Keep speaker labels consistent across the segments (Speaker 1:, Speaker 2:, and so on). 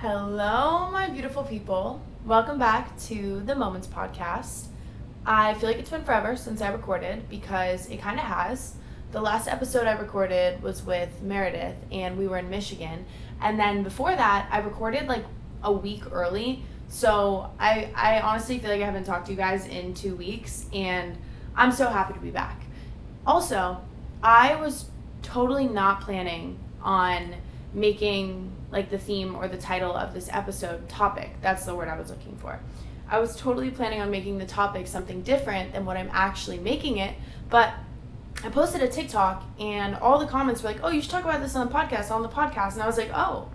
Speaker 1: Hello, my beautiful people. Welcome back to the Moments Podcast. I feel like it's been forever since I recorded because it kind of has. The last episode I recorded was with Meredith and we were in Michigan. And then before that, I recorded like a week early. So I honestly feel like I haven't talked to you guys in 2 weeks and I'm so happy to be back. Also, I was totally not planning on making like the theme or the title of this episode topic. That's the word I was looking for. I was totally planning on making the topic something different than what I'm actually making it, but I posted a TikTok and all the comments were like, oh, you should talk about this on the podcast. And I was like, oh,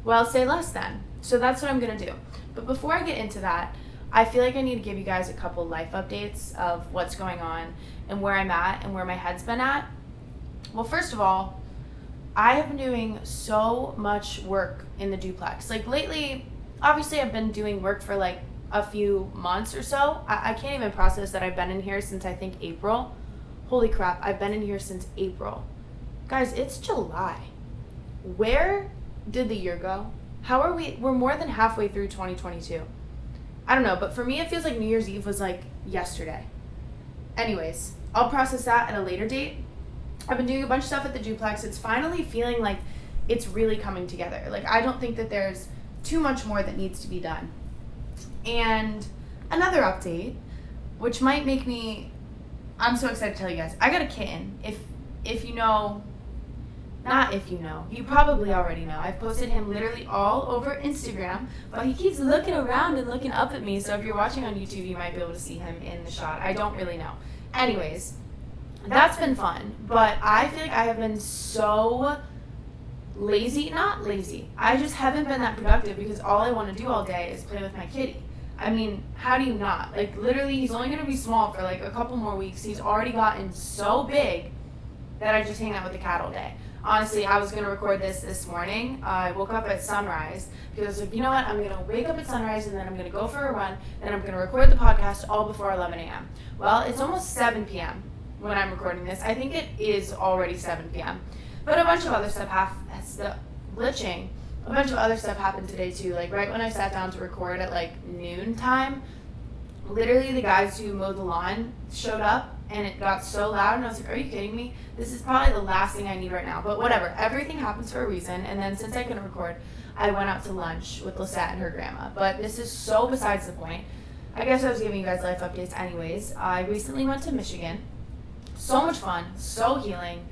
Speaker 1: well, say less then. So that's what I'm going to do. But before I get into that, I feel like I need to give you guys a couple life updates of what's going on and where I'm at and where my head's been at. Well, first of all, I have been doing so much work in the Duplex. Like lately, obviously I've been doing work for like a few months or so. I can't even process that I've been in here since I think April. Holy crap, I've been in here since April. Guys, it's July. Where did the year go? How are we? We're more than halfway through 2022. I don't know, but for me it feels like New Year's Eve was like yesterday. Anyways, I'll process that at a later date. I've been doing a bunch of stuff at the Duplex. It's finally feeling like it's really coming together. Like, I don't think that there's too much more that needs to be done. And another update, which might make me, I'm so excited to tell you guys, I got a kitten. If you know, not if you know, you probably already know. I've posted him literally all over Instagram, but he keeps looking around and looking up at me. So if you're watching on YouTube, you might be able to see him in the shot. I don't really know. Anyways, that's been fun, but I feel like I have been so lazy. Not lazy. I just haven't been that productive because all I want to do all day is play with my kitty. I mean, how do you not? Like, literally, he's only going to be small for like a couple more weeks. He's already gotten so big that I just hang out with the cat all day. Honestly, I was going to record this morning. I woke up at sunrise because I was like, you know what? I'm going to wake up at sunrise and then I'm going to go for a run. Then I'm going to record the podcast all before 11 a.m. Well, it's almost 7 p.m. when I'm recording this. I think it is already 7 p.m. But a bunch of other stuff glitching. A bunch of other stuff happened today too. Like right when I sat down to record at like noon time, literally the guys who mowed the lawn showed up and it got so loud and I was like, are you kidding me? This is probably the last thing I need right now. But whatever. Everything happens for a reason. And then since I couldn't record, I went out to lunch with Lisette and her grandma. But this is so besides the point. I guess I was giving you guys life updates anyways. I recently went to Michigan. So much fun, so healing.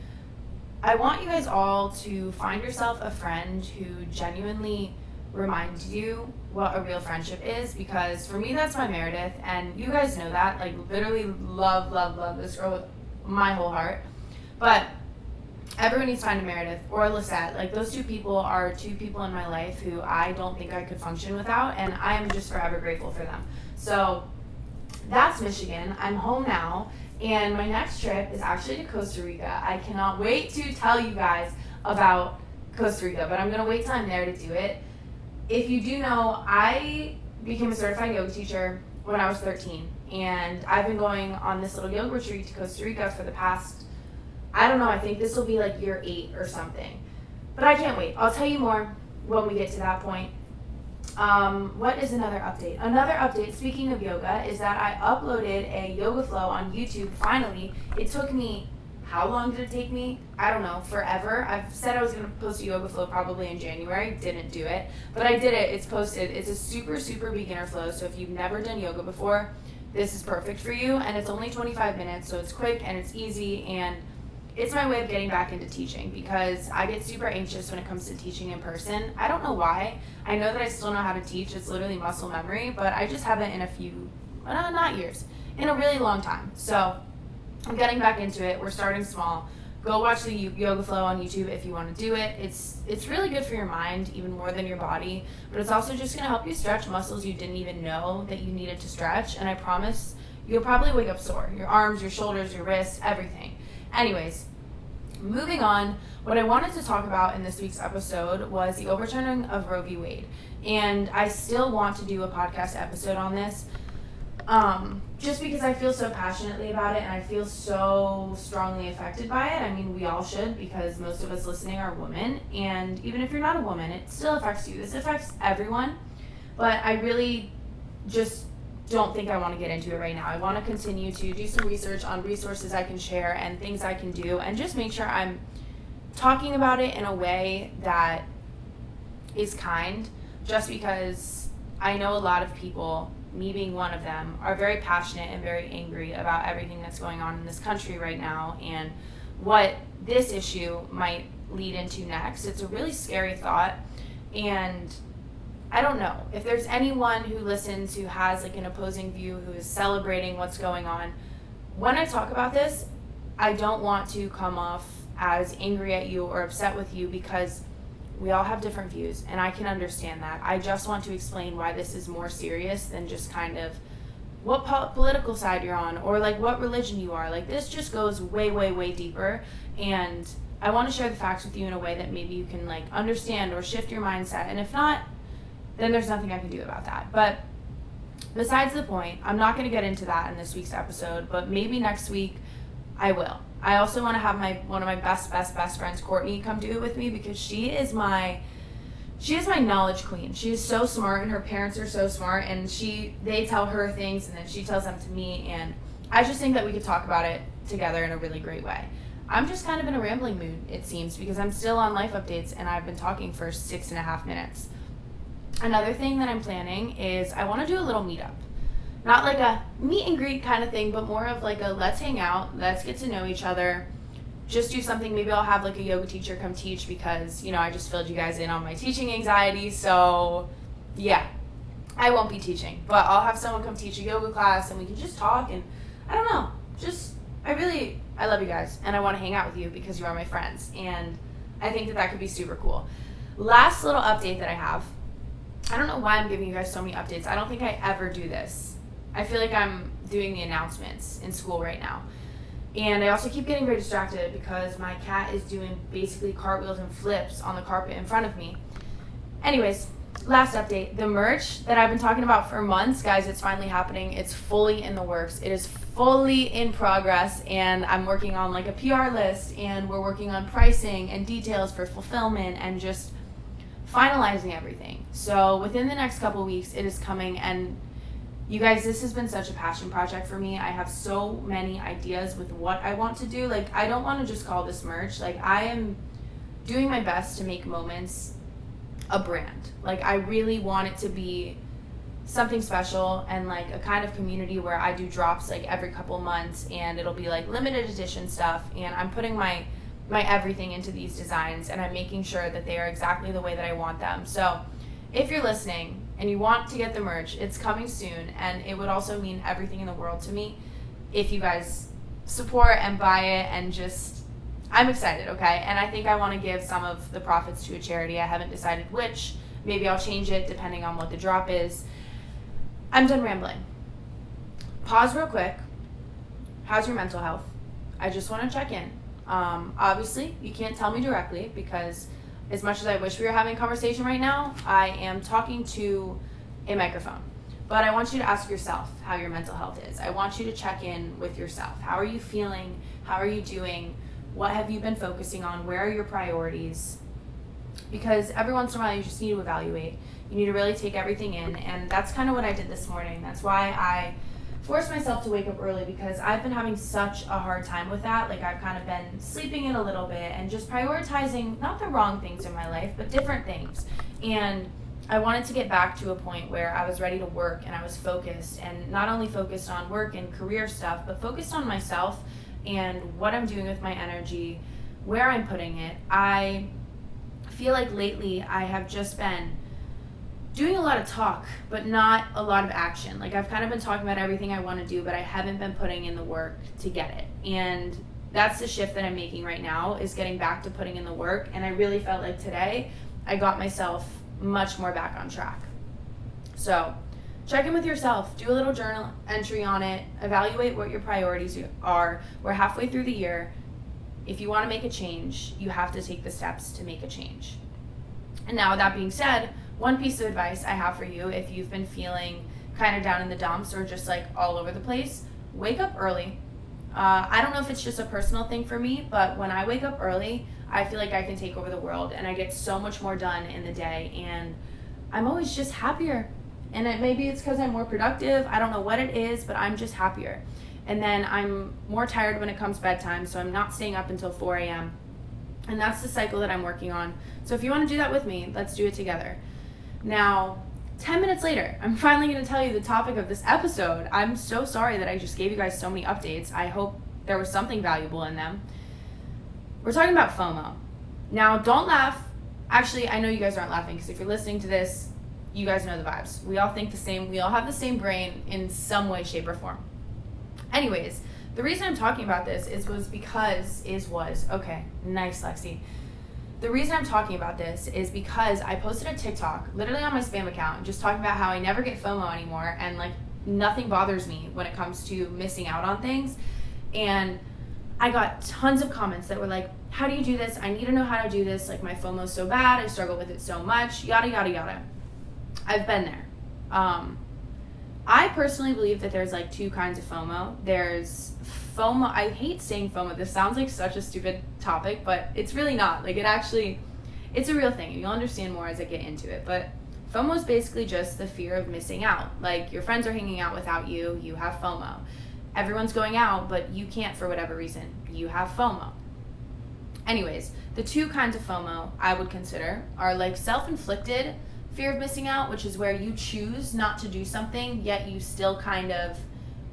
Speaker 1: I want you guys all to find yourself a friend who genuinely reminds you what a real friendship is, because for me that's my Meredith, and you guys know that. Like, literally love this girl with my whole heart. But everyone needs to find a Meredith or a Lisette. Like, those two people are two people in my life who I don't think I could function without, and I am just forever grateful for them. So that's Michigan. I'm home now. And my next trip is actually to Costa Rica. I cannot wait to tell you guys about Costa Rica, but I'm going to wait till I'm there to do it. If you do know, I became a certified yoga teacher when I was 13, and I've been going on this little yoga retreat to Costa Rica for the past, I don't know, I think this will be like year 8 or something. But I can't wait. I'll tell you more when we get to that point. What is another update? Another update, speaking of yoga, is that I uploaded a yoga flow on YouTube finally. It took me, how long did it take me? I don't know, forever. I've said I was going to post a yoga flow probably in January, didn't do it, but I did it. It's posted. It's a super beginner flow, so if you've never done yoga before, this is perfect for you, and it's only 25 minutes, so it's quick and it's easy, and it's my way of getting back into teaching because I get super anxious when it comes to teaching in person. I don't know why. I know that I still know how to teach. It's literally muscle memory, but I just haven't in a few, not years, in a really long time. So I'm getting back into it. We're starting small. Go watch the yoga flow on YouTube if you want to do it. It's really good for your mind, even more than your body, but it's also just going to help you stretch muscles you didn't even know that you needed to stretch, and I promise you'll probably wake up sore. Your arms, your shoulders, your wrists, everything. Anyways, moving on, what I wanted to talk about in this week's episode was the overturning of Roe v. Wade. And I still want to do a podcast episode on this. just because I feel so passionately about it and I feel so strongly affected by it. I mean, we all should, because most of us listening are women, and even if you're not a woman, it still affects you. This affects everyone, but I really just don't think I want to get into it right now. I want to continue to do some research on resources I can share and things I can do, and just make sure I'm talking about it in a way that is kind, just because I know a lot of people, me being one of them, are very passionate and very angry about everything that's going on in this country right now and what this issue might lead into next. It's a really scary thought, and I don't know if there's anyone who listens who has like an opposing view, who is celebrating what's going on. When I talk about this, I don't want to come off as angry at you or upset with you, because we all have different views, and I can understand that. I just want to explain why this is more serious than just kind of what political side you're on or like what religion you are. Like, this just goes way, way, way deeper, and I want to share the facts with you in a way that maybe you can like understand or shift your mindset, and if not, then there's nothing I can do about that. But besides the point, I'm not going to get into that in this week's episode, but maybe next week I will. I also want to have one of my best friends, Courtney, come do it with me, because she is my knowledge queen. She is so smart, and her parents are so smart, and they tell her things and then she tells them to me, and I just think that we could talk about it together in a really great way. I'm just kind of in a rambling mood, it seems, because I'm still on life updates and I've been talking for 6.5 minutes. Another thing that I'm planning is I want to do a little meetup. Not like a meet and greet kind of thing, but more of like a let's hang out, let's get to know each other, just do something. Maybe I'll have like a yoga teacher come teach, because, you know, I just filled you guys in on my teaching anxiety. So yeah, I won't be teaching, but I'll have someone come teach a yoga class and we can just talk. And I don't know, I love you guys and I want to hang out with you because you are my friends. And I think that could be super cool. Last little update that I have. I don't know why I'm giving you guys so many updates. I don't think I ever do this. I feel like I'm doing the announcements in school right now. And I also keep getting very distracted because my cat is doing basically cartwheels and flips on the carpet in front of me. Anyways, last update. The merch that I've been talking about for months, guys, it's finally happening. It's fully in the works. It is fully in progress, and I'm working on like a PR list, and we're working on pricing and details for fulfillment and just finalizing everything. So within the next couple weeks, it is coming. And you guys, this has been such a passion project for me. I have so many ideas with what I want to do. Like, I don't want to just call this merch. Like, I am doing my best to make Moments a brand. Like, I really want it to be something special and like a kind of community where I do drops like every couple months, and it'll be like limited edition stuff, and I'm putting my everything into these designs, and I'm making sure that they are exactly the way that I want them. So if you're listening and you want to get the merch, it's coming soon, and it would also mean everything in the world to me if you guys support and buy it. And just, I'm excited, okay? And I think I want to give some of the profits to a charity. I haven't decided which. Maybe I'll change it depending on what the drop is. I'm done rambling. Pause real quick. How's your mental health? I just want to check in. Obviously, you can't tell me directly, because as much as I wish we were having a conversation right now, I am talking to a microphone. But I want you to ask yourself how your mental health is. I want you to check in with yourself. How are you feeling? How are you doing? What have you been focusing on? Where are your priorities? Because every once in a while, you just need to evaluate. You need to really take everything in. And that's kind of what I did this morning. That's why I forced myself to wake up early, because I've been having such a hard time with that. Like, I've kind of been sleeping in a little bit and just prioritizing not the wrong things in my life, but different things. And I wanted to get back to a point where I was ready to work and I was focused, and not only focused on work and career stuff, but focused on myself and what I'm doing with my energy, where I'm putting it. I feel like lately I have just been doing a lot of talk, but not a lot of action. Like, I've kind of been talking about everything I want to do, but I haven't been putting in the work to get it. And that's the shift that I'm making right now, is getting back to putting in the work. And I really felt like today I got myself much more back on track. So check in with yourself, do a little journal entry on it, evaluate what your priorities are. We're halfway through the year. If you want to make a change, you have to take the steps to make a change. And now, with that being said, one piece of advice I have for you, if you've been feeling kind of down in the dumps or just like all over the place, wake up early. I don't know if it's just a personal thing for me, but when I wake up early, I feel like I can take over the world and I get so much more done in the day, and I'm always just happier. And maybe it's because I'm more productive. I don't know what it is, but I'm just happier. And then I'm more tired when it comes bedtime, so I'm not staying up until 4 a.m. And that's the cycle that I'm working on. So if you want to do that with me, let's do it together. Now, 10 minutes later, I'm finally going to tell you the topic of this episode. I'm so sorry that I just gave you guys so many updates. I hope there was something valuable in them. We're talking about FOMO. Now, don't laugh. Actually, I know you guys aren't laughing because if you're listening to this, you guys know the vibes. We all think the same. We all have the same brain in some way, shape, or form. Anyways, the reason I'm talking about this okay, nice, Lexi. The reason I'm talking about this is because I posted a TikTok, literally on my spam account, just talking about how I never get FOMO anymore and like nothing bothers me when it comes to missing out on things. And I got tons of comments that were like, how do you do this? I need to know how to do this. Like, my FOMO is so bad. I struggle with it so much, yada, yada, yada. I've been there. I personally believe that there's like two kinds of FOMO. There's FOMO. I hate saying FOMO. This sounds like such a stupid topic, but it's really not. Like, it's a real thing. You'll understand more as I get into it. But FOMO is basically just the fear of missing out. Like, your friends are hanging out without you. You have FOMO. Everyone's going out, but you can't for whatever reason. You have FOMO. Anyways, the two kinds of FOMO I would consider are like self-inflicted fear of missing out, which is where you choose not to do something, yet you still kind of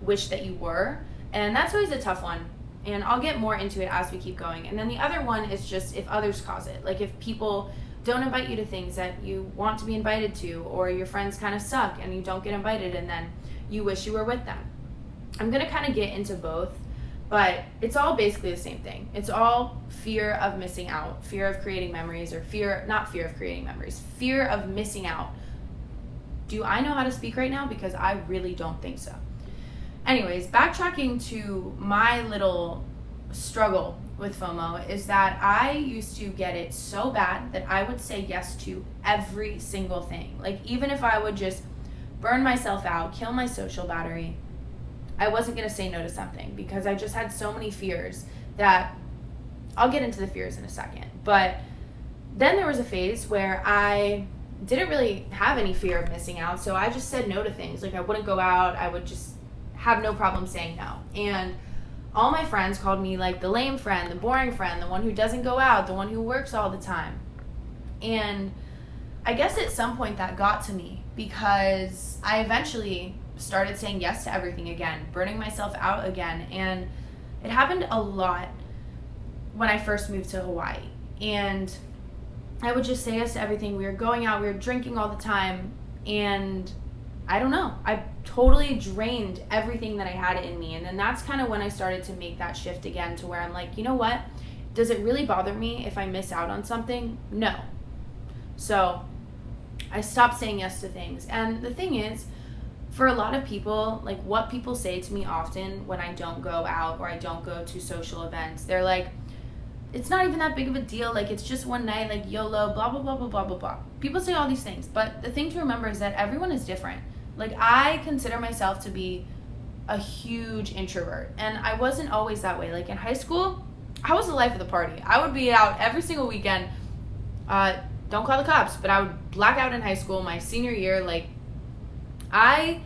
Speaker 1: wish that you were. And that's always a tough one. And I'll get more into it as we keep going. And then the other one is just if others cause it. Like, if people don't invite you to things that you want to be invited to, or your friends kind of suck and you don't get invited and then you wish you were with them. I'm going to kind of get into both, but it's all basically the same thing. It's all fear of missing out, fear of creating memories, or fear of missing out. Do I know how to speak right now? Because I really don't think so. Anyways, backtracking to my little struggle with FOMO is that I used to get it so bad that I would say yes to every single thing. Like, even if I would just burn myself out, kill my social battery, I wasn't going to say no to something because I just had so many fears that I'll get into the fears in a second. But then there was a phase where I didn't really have any fear of missing out, so I just said no to things. Like, I wouldn't go out. I would just have no problem saying no. And all my friends called me like the lame friend, the boring friend, the one who doesn't go out, the one who works all the time. And I guess at some point that got to me because I eventually started saying yes to everything again, burning myself out again. And it happened a lot when I first moved to Hawaii. And I would just say yes to everything. We were going out, we were drinking all the time, and I don't know, I totally drained everything that I had in me. And then that's kind of when I started to make that shift again to where I'm like, you know what? Does it really bother me if I miss out on something? No. So I stopped saying yes to things. And the thing is, for a lot of people, like, what people say to me often when I don't go out or I don't go to social events, they're like, it's not even that big of a deal. Like, it's just one night, like, YOLO, blah, blah, blah, blah, blah, blah, blah. People say all these things, but the thing to remember is that everyone is different. Like, I consider myself to be a huge introvert, and I wasn't always that way. Like, in high school, I was the life of the party. I would be out every single weekend. Don't call the cops, but I would black out in high school my senior year. Like, I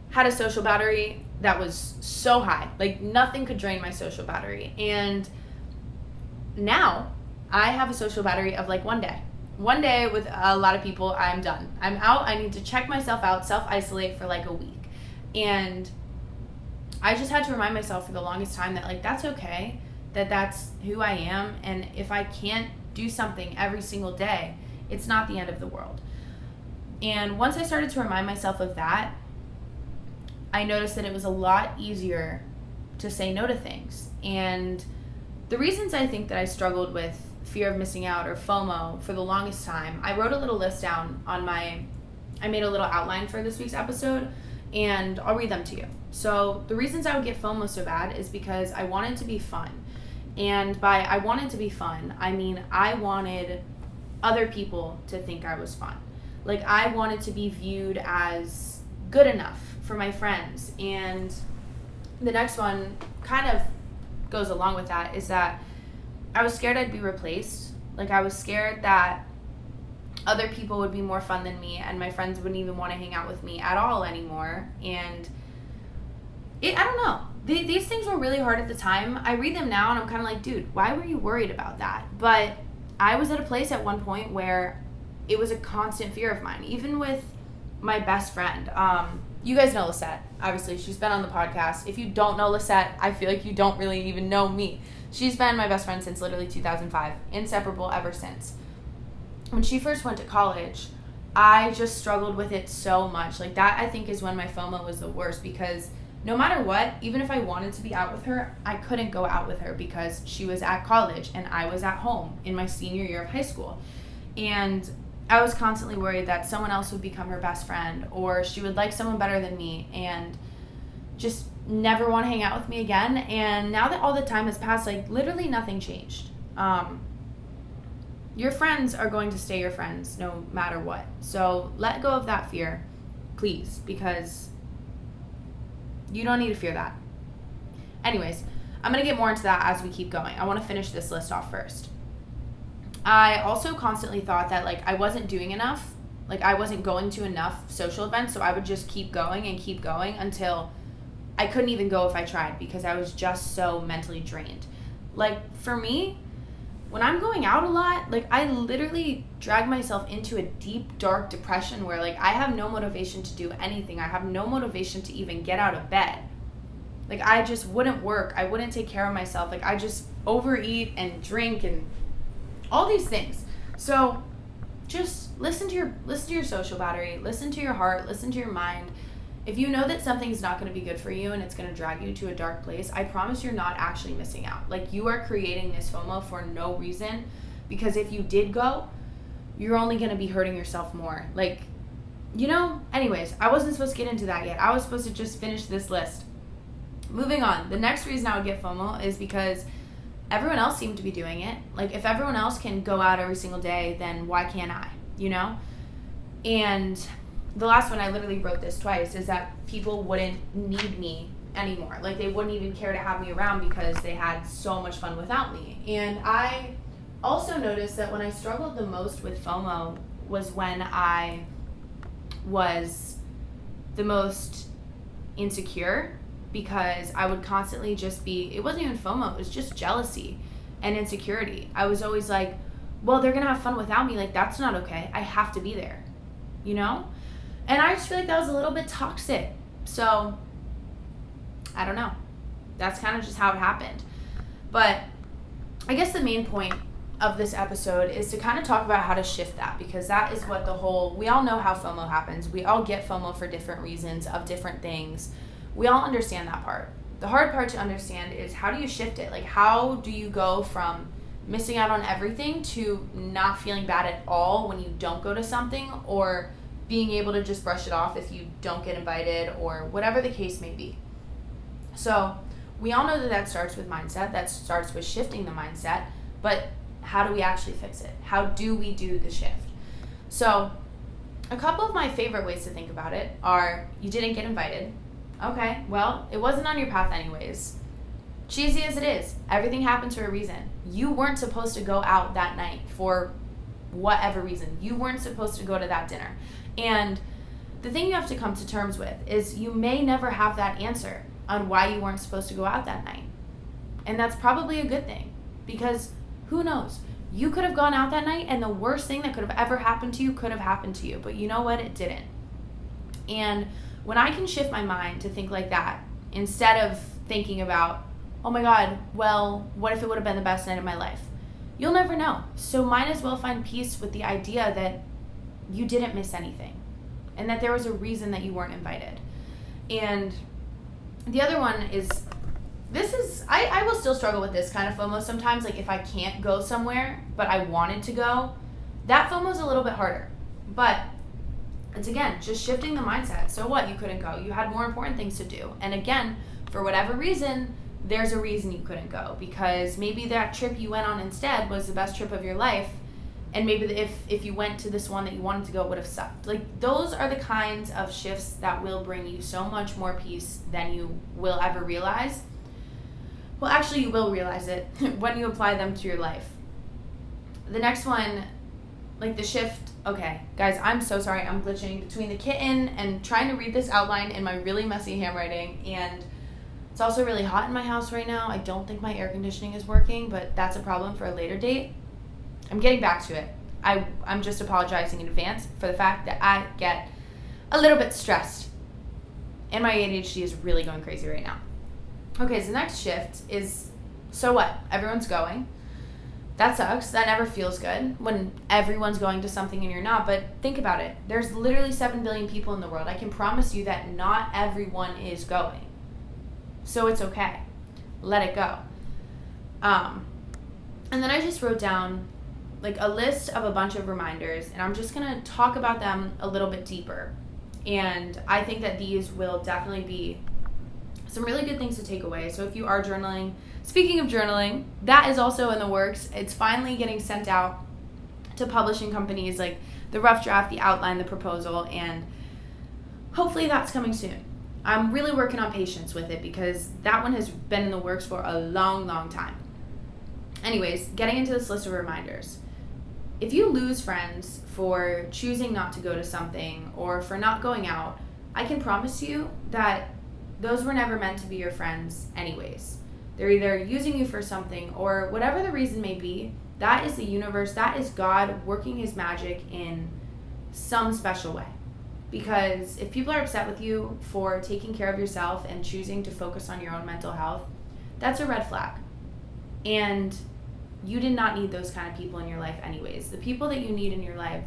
Speaker 1: had a social battery that was so high. Like, nothing could drain my social battery. And now I have a social battery of like one day. One day with a lot of people, I'm done. I'm out. I need to check myself out, self-isolate for like a week. And I just had to remind myself for the longest time that, like, that's okay, that that's who I am. And if I can't do something every single day, it's not the end of the world. And once I started to remind myself of that, I noticed that it was a lot easier to say no to things. And the reasons I think that I struggled with fear of missing out or FOMO for the longest time, I wrote a little list down on I made a little outline for this week's episode, and I'll read them to you. So the reasons I would get FOMO so bad is because I wanted to be fun. And by I wanted to be fun, I mean I wanted other people to think I was fun. Like, I wanted to be viewed as good enough for my friends. And the next one kind of goes along with that, is that I was scared I'd be replaced. Like, I was scared that other people would be more fun than me, and my friends wouldn't even want to hang out with me at all anymore. And I don't know. These things were really hard at the time. I read them now and I'm kind of like, dude, why were you worried about that? But I was at a place at one point where it was a constant fear of mine, even with my best friend. You guys know Lisette. Obviously, she's been on the podcast. If you don't know Lisette, I feel like you don't really even know me. She's been my best friend since literally 2005. Inseparable ever since. When she first went to college, I just struggled with it so much. Like, that, I think, is when my FOMO was the worst, because no matter what, even if I wanted to be out with her, I couldn't go out with her because she was at college and I was at home in my senior year of high school. And I was constantly worried that someone else would become her best friend, or she would like someone better than me and just never want to hang out with me again. And now that all the time has passed, like, literally nothing changed. Your friends are going to stay your friends no matter what. So let go of that fear, please, because you don't need to fear that. Anyways, I'm going to get more into that as we keep going. I want to finish this list off first. I also constantly thought that, like, I wasn't doing enough. Like, I wasn't going to enough social events, so I would just keep going until I couldn't even go if I tried, because I was just so mentally drained. Like, for me, when I'm going out a lot, like, I literally drag myself into a deep, dark depression where, like, I have no motivation to do anything. I have no motivation to even get out of bed. Like, I just wouldn't work. I wouldn't take care of myself. Like, I just overeat and drink and all these things. So just listen to your social battery, listen to your heart, listen to your mind. If you know that something's not going to be good for you and it's going to drag you to a dark place, I promise you're not actually missing out. Like, you are creating this FOMO for no reason, because if you did go, you're only going to be hurting yourself more. Like, you know, anyways, I wasn't supposed to get into that yet. I was supposed to just finish this list. Moving on. The next reason I would get FOMO is because everyone else seemed to be doing it. Like, if everyone else can go out every single day, then why can't I, you know? And the last one, I literally wrote this twice, is that people wouldn't need me anymore. Like, they wouldn't even care to have me around because they had so much fun without me. And I also noticed that when I struggled the most with FOMO was when I was the most insecure, because I would constantly just be, it wasn't even FOMO, it was just jealousy and insecurity. I was always like, well, they're going to have fun without me. Like, that's not okay. I have to be there, you know? And I just feel like that was a little bit toxic. So, I don't know. That's kind of just how it happened. But I guess the main point of this episode is to kind of talk about how to shift that, because that is what we all know how FOMO happens. We all get FOMO for different reasons of different things. We all understand that part. The hard part to understand is, how do you shift it? Like, how do you go from missing out on everything to not feeling bad at all when you don't go to something, or being able to just brush it off if you don't get invited, or whatever the case may be. So we all know that starts with mindset. That starts with shifting the mindset. But how do we actually fix it? How do we do the shift? So a couple of my favorite ways to think about it are, you didn't get invited. Okay, well, it wasn't on your path anyways. Cheesy as it is, everything happens for a reason. You weren't supposed to go out that night for whatever reason. You weren't supposed to go to that dinner. And the thing you have to come to terms with is, you may never have that answer on why you weren't supposed to go out that night. And that's probably a good thing, because who knows? You could have gone out that night and the worst thing that could have ever happened to you could have happened to you. But you know what? It didn't. And when I can shift my mind to think like that, instead of thinking about, oh my God, well, what if it would have been the best night of my life? You'll never know. So might as well find peace with the idea that you didn't miss anything, and that there was a reason that you weren't invited. And the other one is, I will still struggle with this kind of FOMO sometimes. Like, if I can't go somewhere, but I wanted to go, that FOMO is a little bit harder. But it's, again, just shifting the mindset. So what? You couldn't go. You had more important things to do. And again, for whatever reason, there's a reason you couldn't go, because maybe that trip you went on instead was the best trip of your life, And maybe if you went to this one that you wanted to go, it would have sucked. Like, those are the kinds of shifts that will bring you so much more peace than you will ever realize. Well, actually, you will realize it when you apply them to your life. The next one, like the shift, okay, guys, I'm so sorry. I'm glitching between the kitten and trying to read this outline in my really messy handwriting, and it's also really hot in my house right now. I don't think my air conditioning is working, but that's a problem for a later date. I'm getting back to it. I'm just apologizing in advance for the fact that I get a little bit stressed, and my ADHD is really going crazy right now. Okay, so the next shift is, so what? Everyone's going. That sucks. That never feels good when everyone's going to something and you're not. But think about it. There's literally 7 billion people in the world. I can promise you that not everyone is going. So it's okay. Let it go. And then I just wrote down like a list of a bunch of reminders, and I'm just going to talk about them a little bit deeper. And I think that these will definitely be some really good things to take away. So if you are journaling, speaking of journaling, that is also in the works. It's finally getting sent out to publishing companies, like the rough draft, the outline, the proposal, and hopefully that's coming soon. I'm really working on patience with it because that one has been in the works for a long, long time. Anyways, getting into this list of reminders. If you lose friends for choosing not to go to something or for not going out, I can promise you that those were never meant to be your friends anyways. They're either using you for something or whatever the reason may be. That is the universe. That is God working his magic in some special way. Because if people are upset with you for taking care of yourself and choosing to focus on your own mental health, that's a red flag. And you did not need those kind of people in your life anyways. The people that you need in your life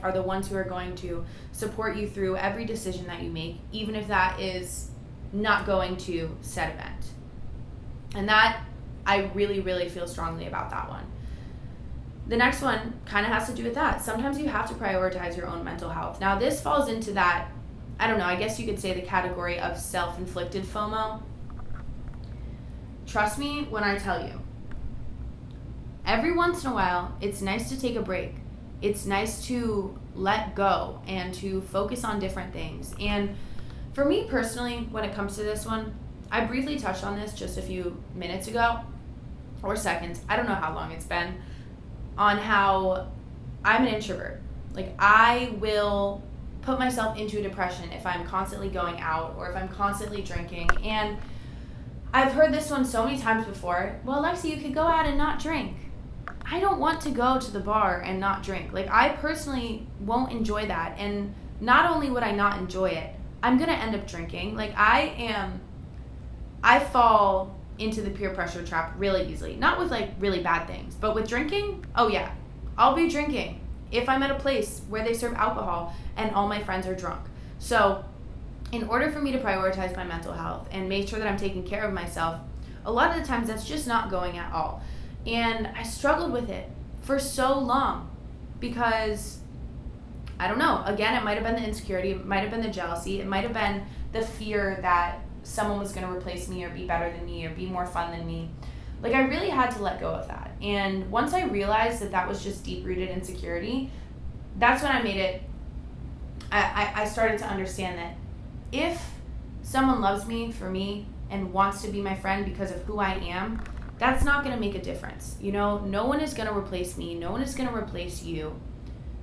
Speaker 1: are the ones who are going to support you through every decision that you make, even if that is not going to said event. And that, I really, really feel strongly about that one. The next one kind of has to do with that. Sometimes you have to prioritize your own mental health. Now, this falls into that, I don't know, I guess you could say the category of self-inflicted FOMO. Trust me when I tell you, every once in a while, it's nice to take a break. It's nice to let go and to focus on different things. And for me personally, when it comes to this one, I briefly touched on this just a few minutes ago, or seconds, I don't know how long it's been, on how I'm an introvert. Like, I will put myself into a depression if I'm constantly going out or if I'm constantly drinking. And I've heard this one so many times before. Well, Lexi, you could go out and not drink. I don't want to go to the bar and not drink. Like, I personally won't enjoy that. And not only would I not enjoy it, I'm going to end up drinking. Like, I fall into the peer pressure trap really easily. Not with, like, really bad things, but with drinking, oh yeah. I'll be drinking if I'm at a place where they serve alcohol and all my friends are drunk. So, in order for me to prioritize my mental health and make sure that I'm taking care of myself, a lot of the times that's just not going at all. And I struggled with it for so long because, I don't know, again, it might have been the insecurity, it might have been the jealousy, it might have been the fear that someone was going to replace me or be better than me or be more fun than me. Like, I really had to let go of that. And once I realized that that was just deep-rooted insecurity, that's when I made it, I started to understand that if someone loves me for me and wants to be my friend because of who I am, that's not going to make a difference. You know, no one is going to replace me. No one is going to replace you.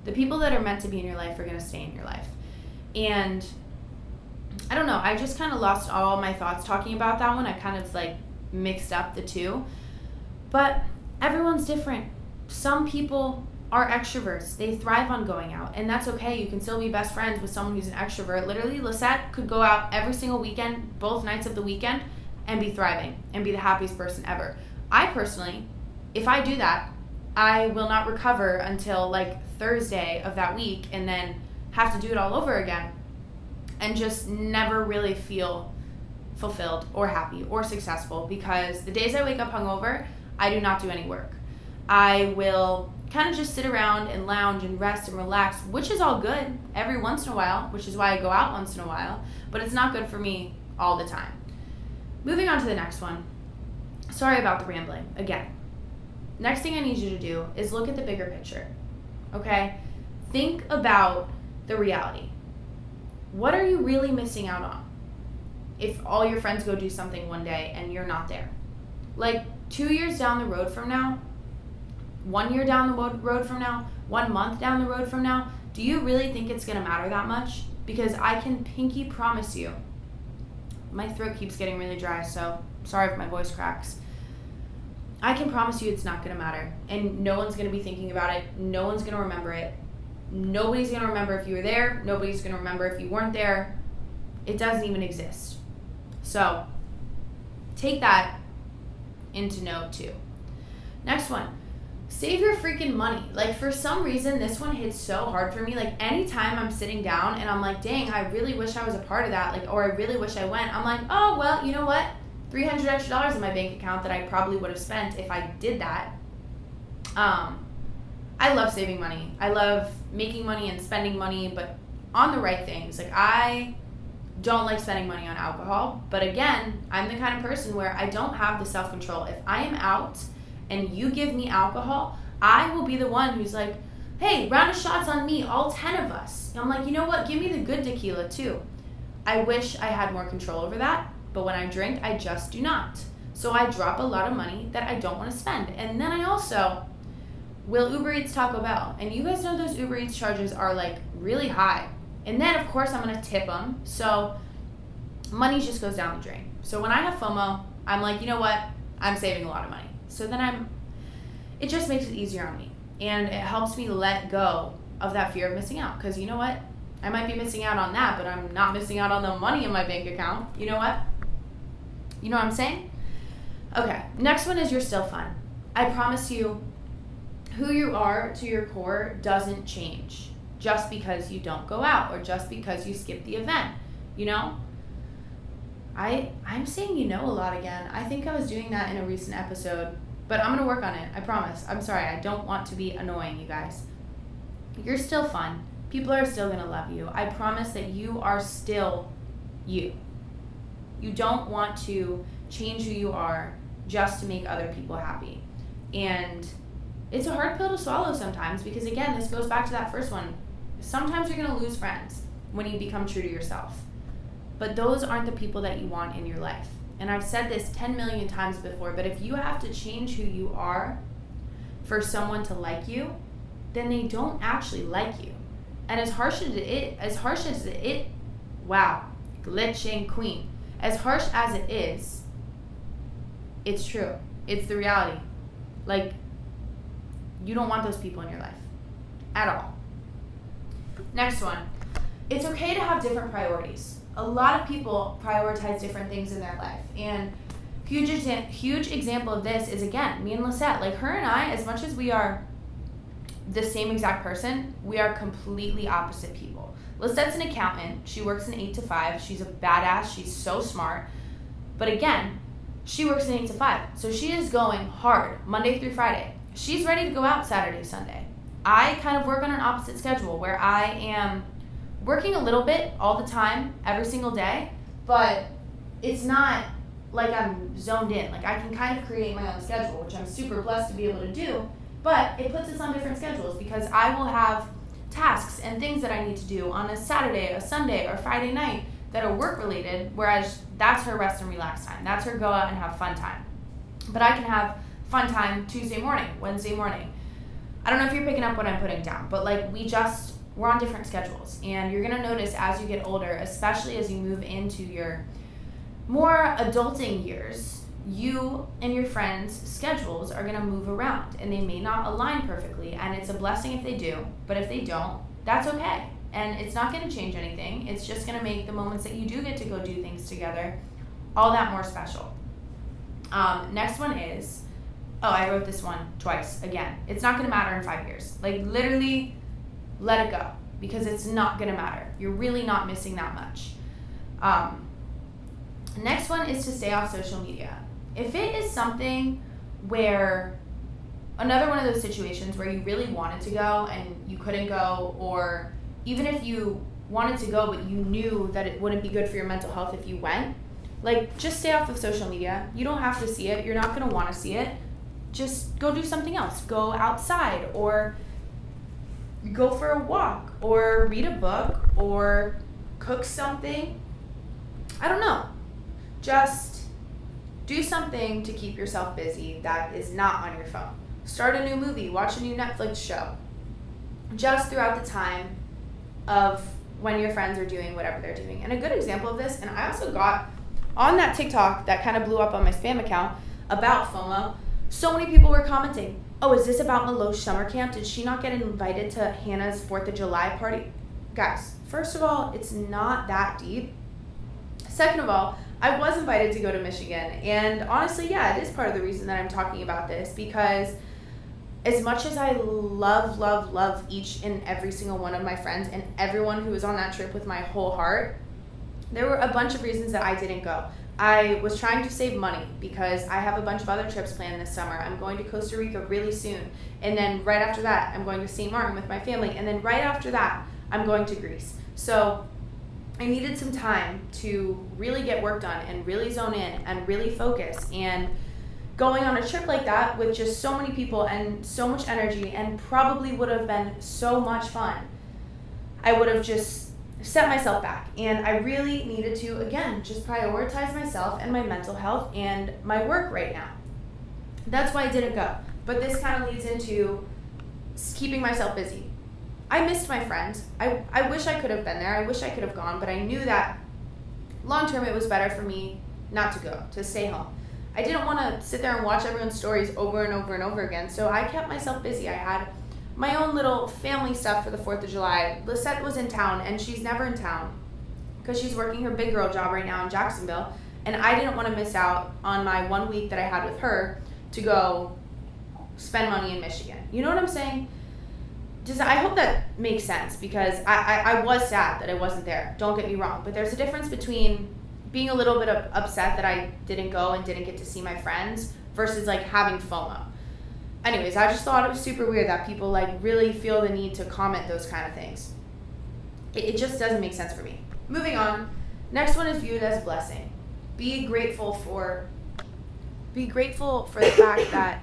Speaker 1: The people that are meant to be in your life are going to stay in your life. And I don't know, I just kind of lost all my thoughts talking about that one. I kind of like mixed up the two. But everyone's different. Some people are extroverts. They thrive on going out, and that's okay. You can still be best friends with someone who's an extrovert. Literally, Lisette could go out every single weekend, both nights of the weekend, and be thriving and be the happiest person ever. I personally, if I do that, I will not recover until like Thursday of that week and then have to do it all over again and just never really feel fulfilled or happy or successful, because the days I wake up hungover, I do not do any work. I will kind of just sit around and lounge and rest and relax, which is all good every once in a while, which is why I go out once in a while, but it's not good for me all the time. Moving on to the next one. Sorry about the rambling again. next thing I need you to do is look at the bigger picture, okay? Think about the reality. What are you really missing out on if all your friends go do something one day and you're not there? Like 2 years down the road from now, 1 year down the road from now, 1 month down the road from now, do you really think it's going to matter that much? Because I can pinky promise you, my throat keeps getting really dry, so sorry if my voice cracks. I can promise you it's not going to matter, and no one's going to be thinking about it. No one's going to remember it. Nobody's going to remember if you were there. Nobody's going to remember if you weren't there. It doesn't even exist. So take that into note too. Next one, save your freaking money. Like, for some reason, this one hits so hard for me. Like, anytime I'm sitting down and I'm like, dang, I really wish I was a part of that, like, or I really wish I went, I'm like, oh, well, you know what? $300 extra in my bank account that I probably would have spent if I did that. I love saving money. I love making money and spending money, but on the right things. Like, I don't like spending money on alcohol, but again, I'm the kind of person where I don't have the self-control. If I am out and you give me alcohol, I will be the one who's like, hey, round of shots on me, all 10 of us. And I'm like, you know what? Give me the good tequila too. I wish I had more control over that, but when I drink, I just do not. So I drop a lot of money that I don't want to spend. And then I also will Uber Eats Taco Bell. And you guys know those Uber Eats charges are like really high. And then, of course, I'm going to tip them. So money just goes down the drain. So when I have FOMO, I'm like, you know what? I'm saving a lot of money. So then it just makes it easier on me. And it helps me let go of that fear of missing out. Because you know what? I might be missing out on that, but I'm not missing out on the money in my bank account. You know what? You know what I'm saying? Okay, next one is you're still fun. I promise you, who you are to your core doesn't change just because you don't go out or just because you skip the event, you know? I'm saying you know a lot again. I think I was doing that in a recent episode, but I'm going to work on it. I promise. I'm sorry. I don't want to be annoying, you guys. You're still fun. People are still going to love you. I promise that you are still you. You don't want to change who you are just to make other people happy. And it's a hard pill to swallow sometimes because, again, this goes back to that first one. Sometimes you're going to lose friends when you become true to yourself. But those aren't the people that you want in your life. And I've said this 10 million times before, but if you have to change who you are for someone to like you, then they don't actually like you. And as harsh as it, wow, glitching queen. As harsh as it is, it's true. It's the reality. Like, you don't want those people in your life at all. Next one. It's okay to have different priorities. A lot of people prioritize different things in their life. And huge example of this is, again, me and Lisette. Like, her and I, as much as we are the same exact person, we are completely opposite people. Lisette's an accountant. She works an 8 to 5. She's a badass. She's so smart. But again, she works an 8 to 5. So she is going hard Monday through Friday. She's ready to go out Saturday, Sunday. I kind of work on an opposite schedule where I am working a little bit all the time, every single day, but it's not like I'm zoned in. Like, I can kind of create my own schedule, which I'm super blessed to be able to do, but it puts us on different schedules because I will have tasks and things that I need to do on a Saturday, a Sunday, or Friday night that are work related, whereas that's her rest and relax time. That's her go out and have fun time. But I can have fun time Tuesday morning, Wednesday morning. I don't know if you're picking up what I'm putting down, but like we're on different schedules. And you're going to notice as you get older, especially as you move into your more adulting years, you and your friends' schedules are going to move around and they may not align perfectly. And it's a blessing if they do, but if they don't, that's okay. And it's not going to change anything. It's just going to make the moments that you do get to go do things together all that more special. Next one is, I wrote this one twice again. It's not going to matter in 5 years. Like, literally, let it go because it's not going to matter. You're really not missing that much. Next one is to stay off social media. If it is something where, another one of those situations where you really wanted to go and you couldn't go, or even if you wanted to go but you knew that it wouldn't be good for your mental health if you went, like, just stay off of social media. You don't have to see it. You're not going to want to see it. just go do something else. Go outside, or go for a walk, or read a book, or cook something. I don't know. Just do something to keep yourself busy that is not on your phone. Start a new movie, watch a new Netflix show. Just throughout the time of when your friends are doing whatever they're doing. And a good example of this, and I also got on that TikTok that kind of blew up on my spam account about FOMO, so many people were commenting, oh, is this about Malo's summer camp? Did she not get invited to Hannah's 4th of July party? Guys, first of all, it's not that deep. Second of all, I was invited to go to Michigan, and honestly, yeah, it is part of the reason that I'm talking about this, because as much as I love each and every single one of my friends and everyone who was on that trip with my whole heart, there were a bunch of reasons that I didn't go. I was trying to save money because I have a bunch of other trips planned this summer. I'm going to Costa Rica really soon, and then right after that, I'm going to St. Martin with my family, and then right after that, I'm going to Greece. So I needed some time to really get work done and really zone in and really focus, and going on a trip like that with just so many people and so much energy, and probably would have been so much fun, I would have just set myself back. And I really needed to, again, just prioritize myself and my mental health and my work right now. That's why I didn't go. But this kind of leads into keeping myself busy. I missed my friends. I wish I could have been there. I wish I could have gone, but I knew that long term it was better for me not to go, to stay home. I didn't want to sit there and watch everyone's stories over and over and over again, so I kept myself busy. I had my own little family stuff for the 4th of July. Lisette was in town, and she's never in town because she's working her big girl job right now in Jacksonville, and I didn't want to miss out on my 1 week that I had with her to go spend money in Michigan. You know what I'm saying? I hope that makes sense, because I was sad that I wasn't there. Don't get me wrong, but there's a difference between being a little bit upset that I didn't go and didn't get to see my friends versus like having FOMO. Anyways, I just thought it was super weird that people like really feel the need to comment those kind of things. It just doesn't make sense for me. Moving on. Next one is viewed as a blessing. Be grateful for the fact that,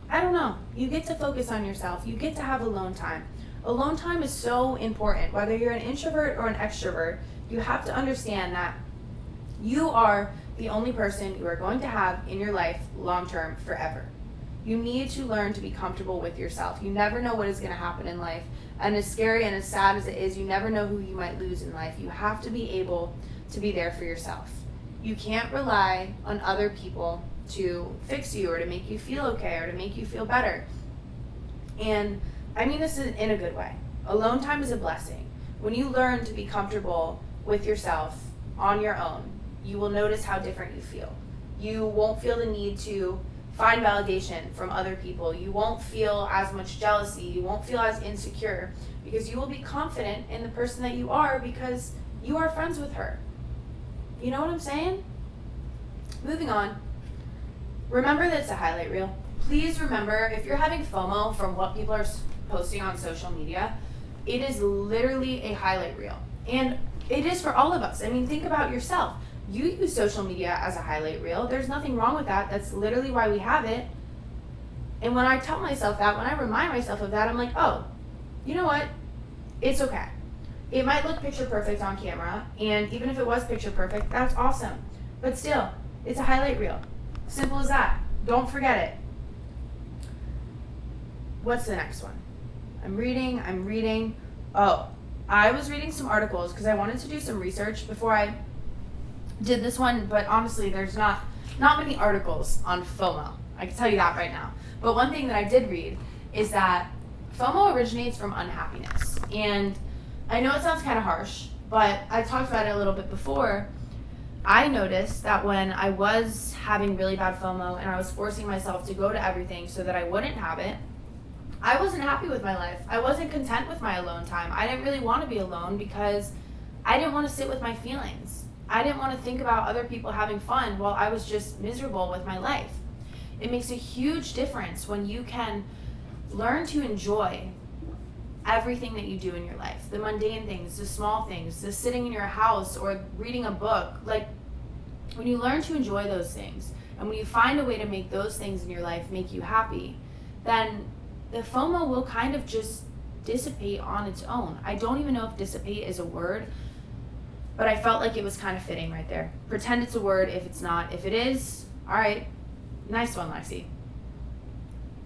Speaker 1: I don't know, you get to focus on yourself. You get to have alone time. Alone time is so important. Whether you're an introvert or an extrovert, you have to understand that you are the only person you are going to have in your life long term forever. You need to learn to be comfortable with yourself. You never know what is going to happen in life. And as scary and as sad as it is, you never know who you might lose in life. You have to be able to be there for yourself. You can't rely on other people to fix you or to make you feel okay or to make you feel better. And I mean this in a good way. Alone time is a blessing. When you learn to be comfortable with yourself on your own, you will notice how different you feel. You won't feel the need to find validation from other people. You won't feel as much jealousy. You won't feel as insecure, because you will be confident in the person that you are because you are friends with her. You know what I'm saying? Moving on. Remember that it's a highlight reel. Please remember, if you're having FOMO from what people are posting on social media, it is literally a highlight reel. And it is for all of us. I mean, think about yourself. You use social media as a highlight reel. There's nothing wrong with that. That's literally why we have it. And when I tell myself that, when I remind myself of that, I'm like, oh, you know what? It's okay. It might look picture perfect on camera, and even if it was picture perfect, that's awesome. But still, it's a highlight reel. Simple as that. Don't forget it. What's the next one? I'm reading. Oh, I was reading some articles because I wanted to do some research before I did this one, but honestly, there's not many articles on FOMO. I can tell you that right now. But one thing that I did read is that FOMO originates from unhappiness. And I know it sounds kind of harsh, but I talked about it a little bit before. I noticed that when I was having really bad FOMO and I was forcing myself to go to everything so that I wouldn't have it, I wasn't happy with my life. I wasn't content with my alone time. I didn't really want to be alone because I didn't want to sit with my feelings. I didn't want to think about other people having fun while I was just miserable with my life. It makes a huge difference when you can learn to enjoy everything that you do in your life. The mundane things, the small things, the sitting in your house or reading a book. Like, when you learn to enjoy those things, and when you find a way to make those things in your life make you happy, then the FOMO will kind of just dissipate on its own. I don't even know if dissipate is a word, but I felt like it was kind of fitting right there. Pretend it's a word if it's not. If it is, all right, nice one, Lexi.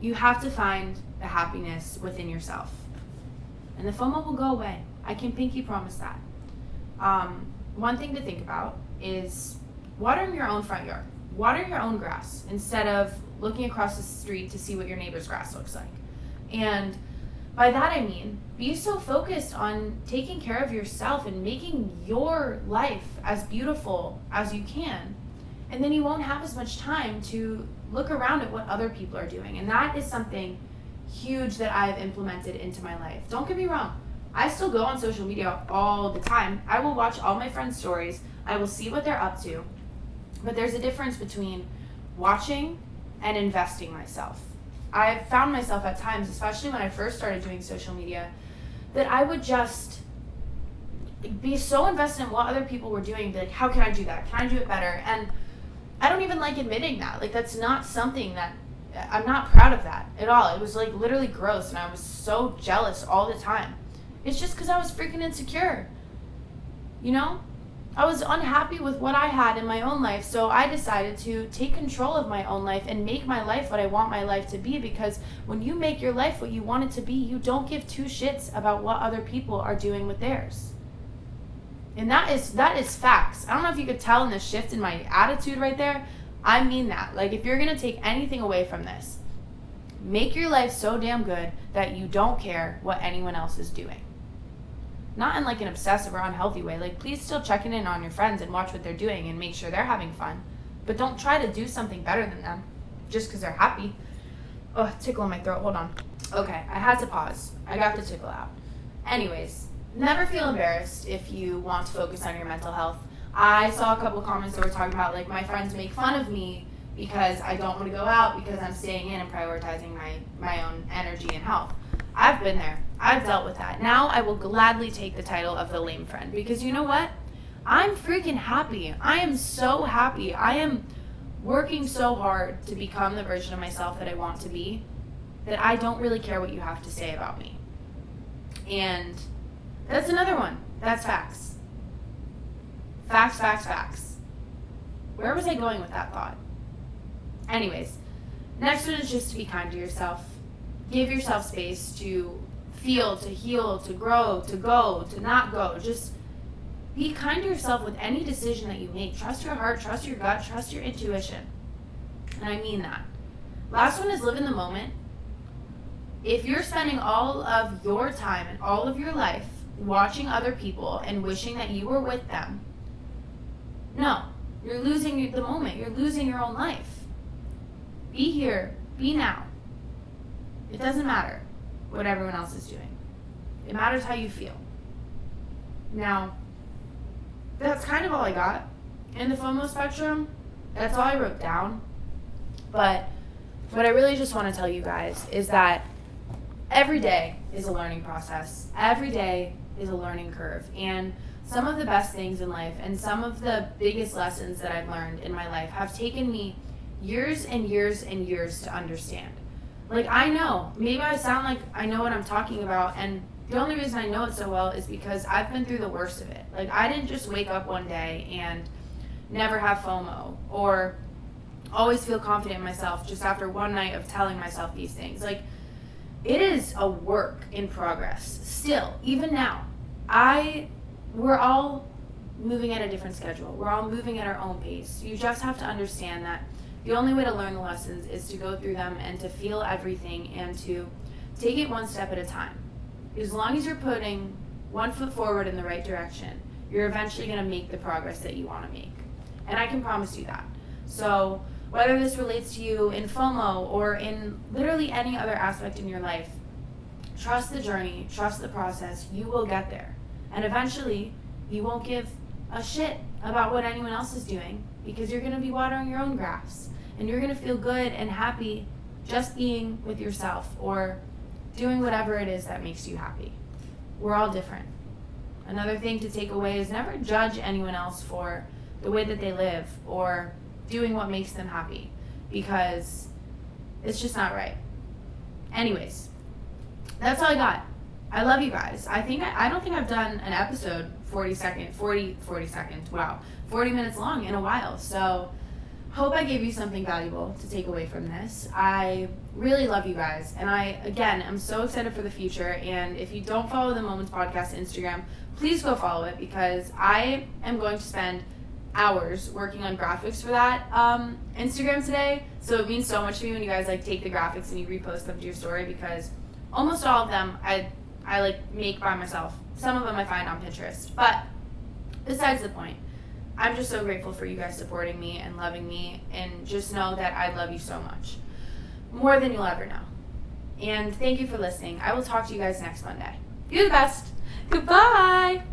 Speaker 1: You have to find the happiness within yourself, and the FOMO will go away. I can pinky promise that. One thing to think about is watering your own front yard. Water your own grass instead of looking across the street to see what your neighbor's grass looks like. And by that I mean, be so focused on taking care of yourself and making your life as beautiful as you can. And then you won't have as much time to look around at what other people are doing. And that is something huge that I've implemented into my life. Don't get me wrong. I still go on social media all the time. I will watch all my friends' stories. I will see what they're up to. But there's a difference between watching and investing myself. I've found myself at times, especially when I first started doing social media, that I would just be so invested in what other people were doing, be like, how can I do that? Can I do it better? And I don't even like admitting that. Like, that's not something that, I'm not proud of that at all. It was like literally gross, and I was so jealous all the time. It's just because I was freaking insecure. You know? I was unhappy with what I had in my own life, so I decided to take control of my own life and make my life what I want my life to be, because when you make your life what you want it to be, you don't give two shits about what other people are doing with theirs. And that is facts. I don't know if you could tell in the shift in my attitude right there. I mean that. Like, if you're going to take anything away from this, make your life so damn good that you don't care what anyone else is doing. Not in like an obsessive or unhealthy way. Like, please still check in on your friends and watch what they're doing and make sure they're having fun. But don't try to do something better than them just because they're happy. Oh, tickle in my throat. Hold on. Okay, I had to pause. I got the tickle out. Anyways, never feel embarrassed if you want to focus on your mental health. I saw a couple comments that were talking about, like, my friends make fun of me because I don't want to go out because I'm staying in and prioritizing my own energy and health. I've been there. I've dealt with that. Now I will gladly take the title of the lame friend, because you know what? I'm freaking happy. I am so happy. I am working so hard to become the version of myself that I want to be, that I don't really care what you have to say about me. And that's another one. That's facts. Facts, facts, facts. Where was I going with that thought? Anyways, next one is just to be kind to yourself. Give yourself space to feel, to heal, to grow, to go, to not go. Just be kind to yourself with any decision that you make. Trust your heart, trust your gut, trust your intuition. And I mean that. Last one is live in the moment. If you're spending all of your time and all of your life watching other people and wishing that you were with them, no, you're losing the moment. You're losing your own life. Be here. Be now. It doesn't matter what everyone else is doing. It matters how you feel. Now, that's kind of all I got in the FOMO spectrum. That's all I wrote down. But what I really just want to tell you guys is that every day is a learning process. Every day is a learning curve. And some of the best things in life and some of the biggest lessons that I've learned in my life have taken me years and years and years to understand. Like, I know, maybe I sound like I know what I'm talking about, and the only reason I know it so well is because I've been through the worst of it. Like, I didn't just wake up one day and never have FOMO or always feel confident in myself just after one night of telling myself these things. Like, it is a work in progress still, even now. We're all moving at a different schedule. We're all moving at our own pace. You just have to understand that the only way to learn the lessons is to go through them and to feel everything and to take it one step at a time. As long as you're putting one foot forward in the right direction, you're eventually going to make the progress that you want to make. And I can promise you that. So whether this relates to you in FOMO or in literally any other aspect in your life, trust the journey, trust the process. You will get there. And eventually, you won't give a shit about what anyone else is doing, because you're going to be watering your own grass. And you're going to feel good and happy just being with yourself or doing whatever it is that makes you happy. We're all different. Another thing to take away is never judge anyone else for the way that they live or doing what makes them happy, because it's just not right. Anyways, that's all I got. I love you guys. I don't think I've done an episode 40 minutes long in a while. So hope I gave you something valuable to take away from this. I really love you guys. And I, again, am so excited for the future. And if you don't follow the Moments Podcast Instagram, please go follow it, because I am going to spend hours working on graphics for that Instagram today. So it means so much to me when you guys like take the graphics and you repost them to your story, because almost all of them I like make by myself. Some of them I find on Pinterest. But besides the point, I'm just so grateful for you guys supporting me and loving me, and just know that I love you so much. More than you'll ever know. And thank you for listening. I will talk to you guys next Monday. You're the best. Goodbye.